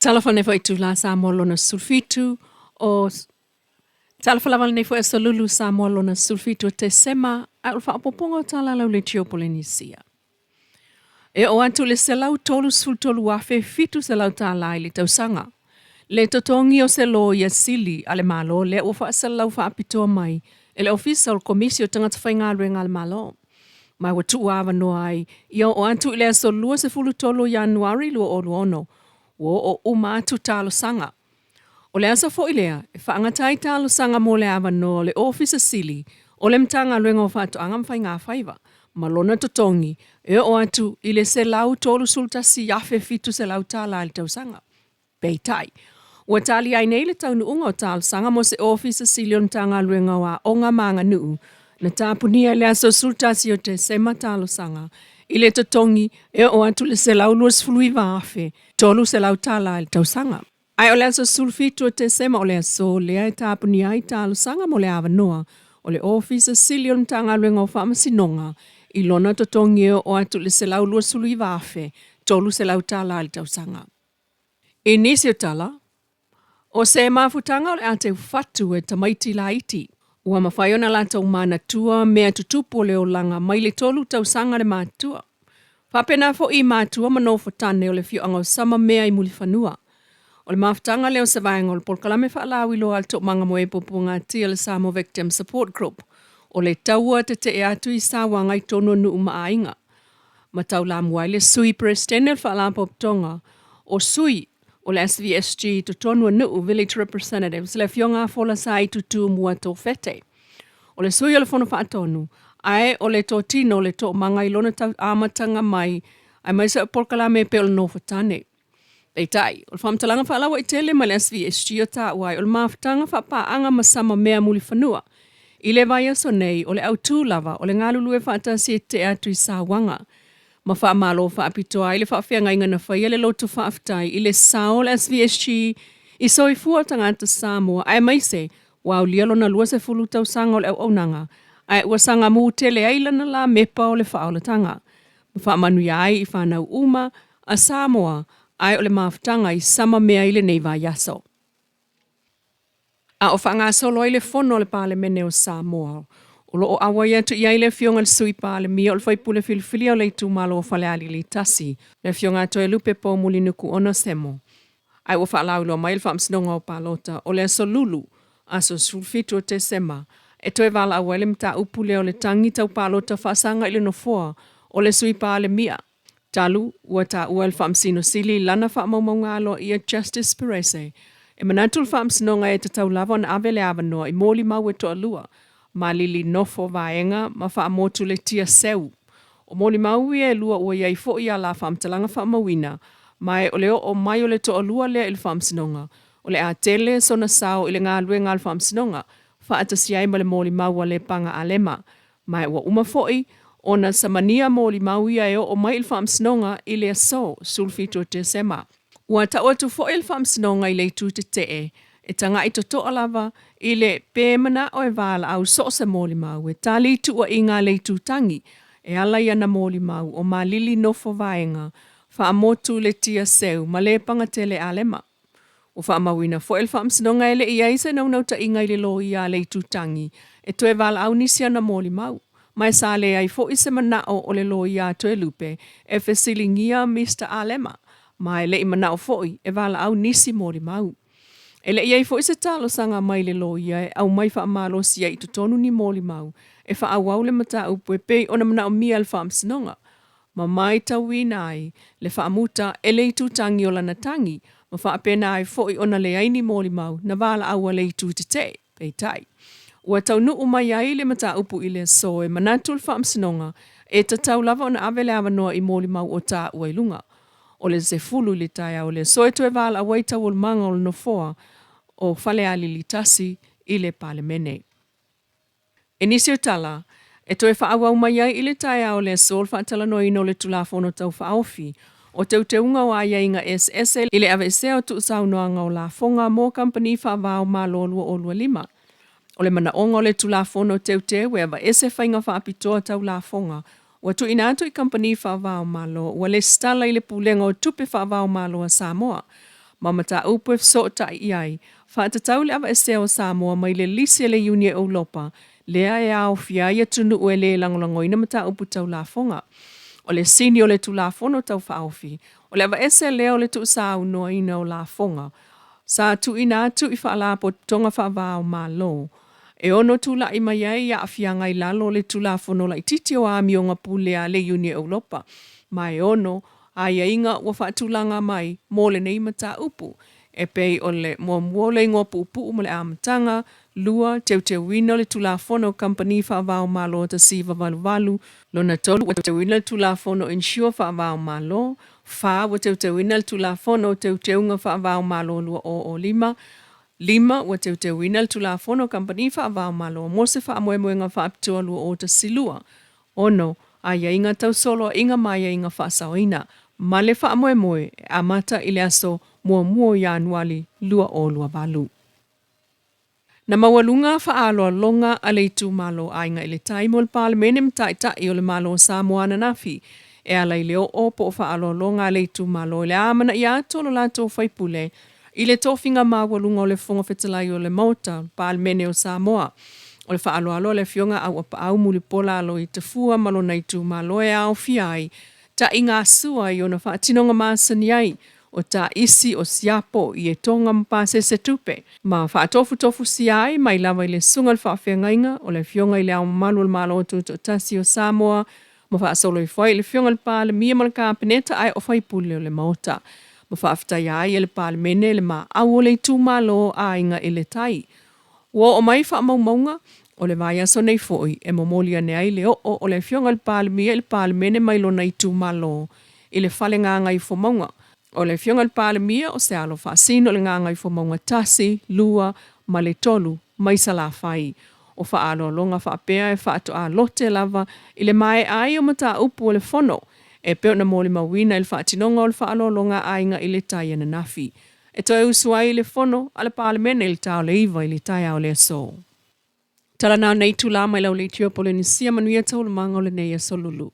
Talafal nei fo itu la Samoa lona sulfitu o talafal nei fo esolulu Samoa lona sulfitu te sema a ulfa popongo tala lau le tio Polynesia. E o antu le selau tolu sultolu wafe fitu selau tala i le tausanga. Le totongi o se lo ia sili ale malo le o fa selau fa apitoa mai e le official komisio tangata whaingalwe ngal malo. Mai watu awa no ai ia o antu le solua se fulu tolu Januari lua o luono. O umatu talo sanga. O le asa fo ilea, e whaangatai talo sanga mo le awa no le ofisa sili, o le mtanga luenga o whaato angam whai ngā whaiva, malona totongi, e o atu i le se lau tolu sultasi yafe fitu se lau tala ali tau sanga. Peitai. Ua tali ai nei le taunu unga o talo sanga mo se ofisa sili o mtanga luenga wa onga manga nuu, na tapunia le aso sultasi o te sema talo sanga, i le totongi e o atu le se lau luas flui waafe, tolu se lau tala ali tau sanga. Ai o le aso sulfitu o te sema o le aso lea e tapuni ai talo sanga mo le awa noa, o le ofisa silion tanga luenga o whaamasinonga, i lona totongi e o atu le se lau luas flui waafe, tolu se lau tala ali tau sanga. I nisi o tala, o se mafutanga o le ate ufatu e tamaiti la iti, ua mawhaiona la tau mana tua mea tutupo le o langa mai le tolu tau sanga le matua. Whapena fo i matua manofa tane o le fio anga o sama mea i muli whanua. O le mafutanga leo se vaenga o le polkalame whaalawi lo alto manga mo e popunga tia le Samoa Victim Support Group. O le taua te e atu i sawanga i tono nu umaainga. Matau la muai le sui prestene le whaalapa tonga. O sui o le SVSG to tonua nuu village representatives le fionga fola sa i tutu mua tō fete. O le sui o le fono whaatonu, ai o le tō tino le tō manga i lona tau amatanga mai, ai mai sa polkalame pe o le no fatane. Ei tai, o le whamtalanga whaalawa i tele mai le SVSG o tā uai, o le maafutanga whapaanga masama mea muli whanua. I le vai aso nei, o le au tūlava, o le ngalulu e whaatasi e te atu i sāwanga. Ma wha malo wha apitoa i le wha whianga inga na whaia le lotu wha aftai i le sao le SVSG i soi fua tangata Samoa ai mai se wau lialo na lua se fulu tau sanga o le au aunanga ai ua sanga mu tele ailana la mepa o le wha o le tanga. Ma wha manu ai i whanau uma a Samoa ai o le maafutanga i sama mea i le neiva yaso. A o whanga solo i le fono le pale mene o Samoa. O lo o awa ia tu iai le fionga le sui pa le mia o le whaipule filifili o le tu malo o whale ali le tasi. Le fionga to e lupe po muli nuku ono semo. Ai o whaalau lo mai le whaamsinonga o palota o le aso lulu, aso sulfitu o te sema. E to e wala awa le mta upule o le tangi tau palota whaasanga ile no foa o le sui pa le mia. Talu, ua ta ua le whaamsino sili lana whaamaumanga alo ia Justice Perese. E manatul whaamsinonga e te tau lava na avele avanoa i moli mau e to alua. Ma lili nofo vaenga ma wha amotu le tia seu. O moli maui e lua ua iai fo ia la whaamtalanga whaamawina, mai o leo o mai o le to alua lea il whaamsinonga, o le a tele sona sao ile ngā lue ngā whaamsinonga, wha atasiai ma le moli maua le panga alema, mai ua umafoi, o na samania moli maui e o mai il whaamsinonga i le so sulfito te sema. Ua ta oatu fo il whaamsinonga i le tu te tee, e tanga i to alava i le pēmana o e wala au so se moli mau e tali tua i ngā leitu tangi e ala ia na moli mau o ma lili nofo vaenga wha amotu le tia seu ma le pangatele alema. O wha amawina fo el whaamsinonga ele i aise nau nau ta inga i le lo i a leitu tangi e to e wala au nisia na moli mau. Mai sa le ai fo i se manao o le lo i a to e lupe e fesilingia Mr. Alema. Mai le i manao fo i e wala au nisi moli mau. Ele iai fo se talo sanga mai le lo ia au mai wha amalo sia i tonu ni moli mau. E wha awau le mata upu e pei ona mana o mia le whaamsinonga. Ma mai tau inai le wha amuta e le itu tangi o lana tangi. Ma wha apena ai fo i ona le aini moli mau na wala aua le itu te te. Pei tai. Ua tau nu umai ai le mata upu i le so e manatu le whaamsinonga e ta tau lava ona avele awanoa i moli mau o ta ua ilunga. O le ze fulu le tai au le so e to e wala awai tau o le manga o le nofoa o whale ali li tasi i le palemene. E nisi o tala, e to e whaawau mai ai i le tai au le sol whaatala no ino le tulafono tau whaofi, o te unga o aia inga SSL i le ave seo tu usau noanga o la fonga mō company whaavao ma lolua o lua lima. O le mana onga o le tulafono te wewa ese whainga whaapitoa tau la fonga, o tu ina atu i company whaavao ma lo, o le stala i le pulenga o tupe whaavao ma lo a Samoa, Ma mata upu e so ta iai. Whaatatau le awa ese o Samoa mai le lisi le uni e Europa. Lea e au fia ia tunu ue le langolango ina mata upu tau la fonga. O le sini o le tu la fono tau whaofi. O le awa ese leo le tu sa unoa ina o la fonga. Sa tu ina atu i whaala po tonga whaavao malo. E ono tu la ima iai ia afianga i lalo le tu la fono la ititi o ami o ngā pulea le uni e Europa. Mai ono, aia inga ua whaatulanga mai mō le nei mata upu. E pei o le mua le ngō pupu mo le amatanga, lua, teu wina le tulafono company whaavao malo ta siva valu, lona tolu wa teu wina le tulafono insure whaavao malo, wha wa teu wina le tulafono teu unga whaavao malo lua o lima, lima wa teu wina le tulafono company whaavao malo, mose whaamoe ngā whaaptua lua o ta silua. Ono, aia inga tau solo inga maya inga whaasaoina, male whaamoe amata ile aso mua Januari lua o lua valu. Na mawalunga whaaloa longa a le tu malo ainga i le taimo le palemene mtai o le malo Samoan nafi. E ala i leo o po whaaloa longa a le tu malo i le amana i atolo lato whaipule. I le tofinga mawalunga o le fonga whetalai o le mauta palemene o Samoa. O le whaaloa le fionga au apa au muli pola alo i te fua malo na i tu malo e au fiai. Ta inga sua i ona whaatinonga maasani ai. O ta isi o siapo i e tonga mpase se tupe. Ma whaatofu siai mai lava i le sunga le whaafengainga o le fionga i le au malu le malo tu tasi o Samoa. Ma whaasolo i whai le fionga le pāle mia ma le kāpeneta ai o whaipule o le maota. Ma whaafitai ai le pāle mene le ma au o le tu malo a inga i le tai. Wo o mai whaamaumaunga o le vai aso nei foi e momolia ne ai le o le fionga le pāle mia le pāle mene mai lo nei tu malo i le whale nganga i whomaunga. O le fionga le pāle mia o se alo whaasino le nganga i whomaunga tasi, lua, ma le tolu, mai sa la whai. O whaalo longa whaapea e whaato a lote lava i le mai ai o mata upu o le fono. E peo na mōli mawina i le whaatinonga o le whaalo longa ainga i le tai ana nafi. E toi usuai i le fono a le pāle mene i le tau le iwa i le tai au le so. Tala nā nei tu la mai lau le tio Polynesia manuia tau le manga o le nei a solulu.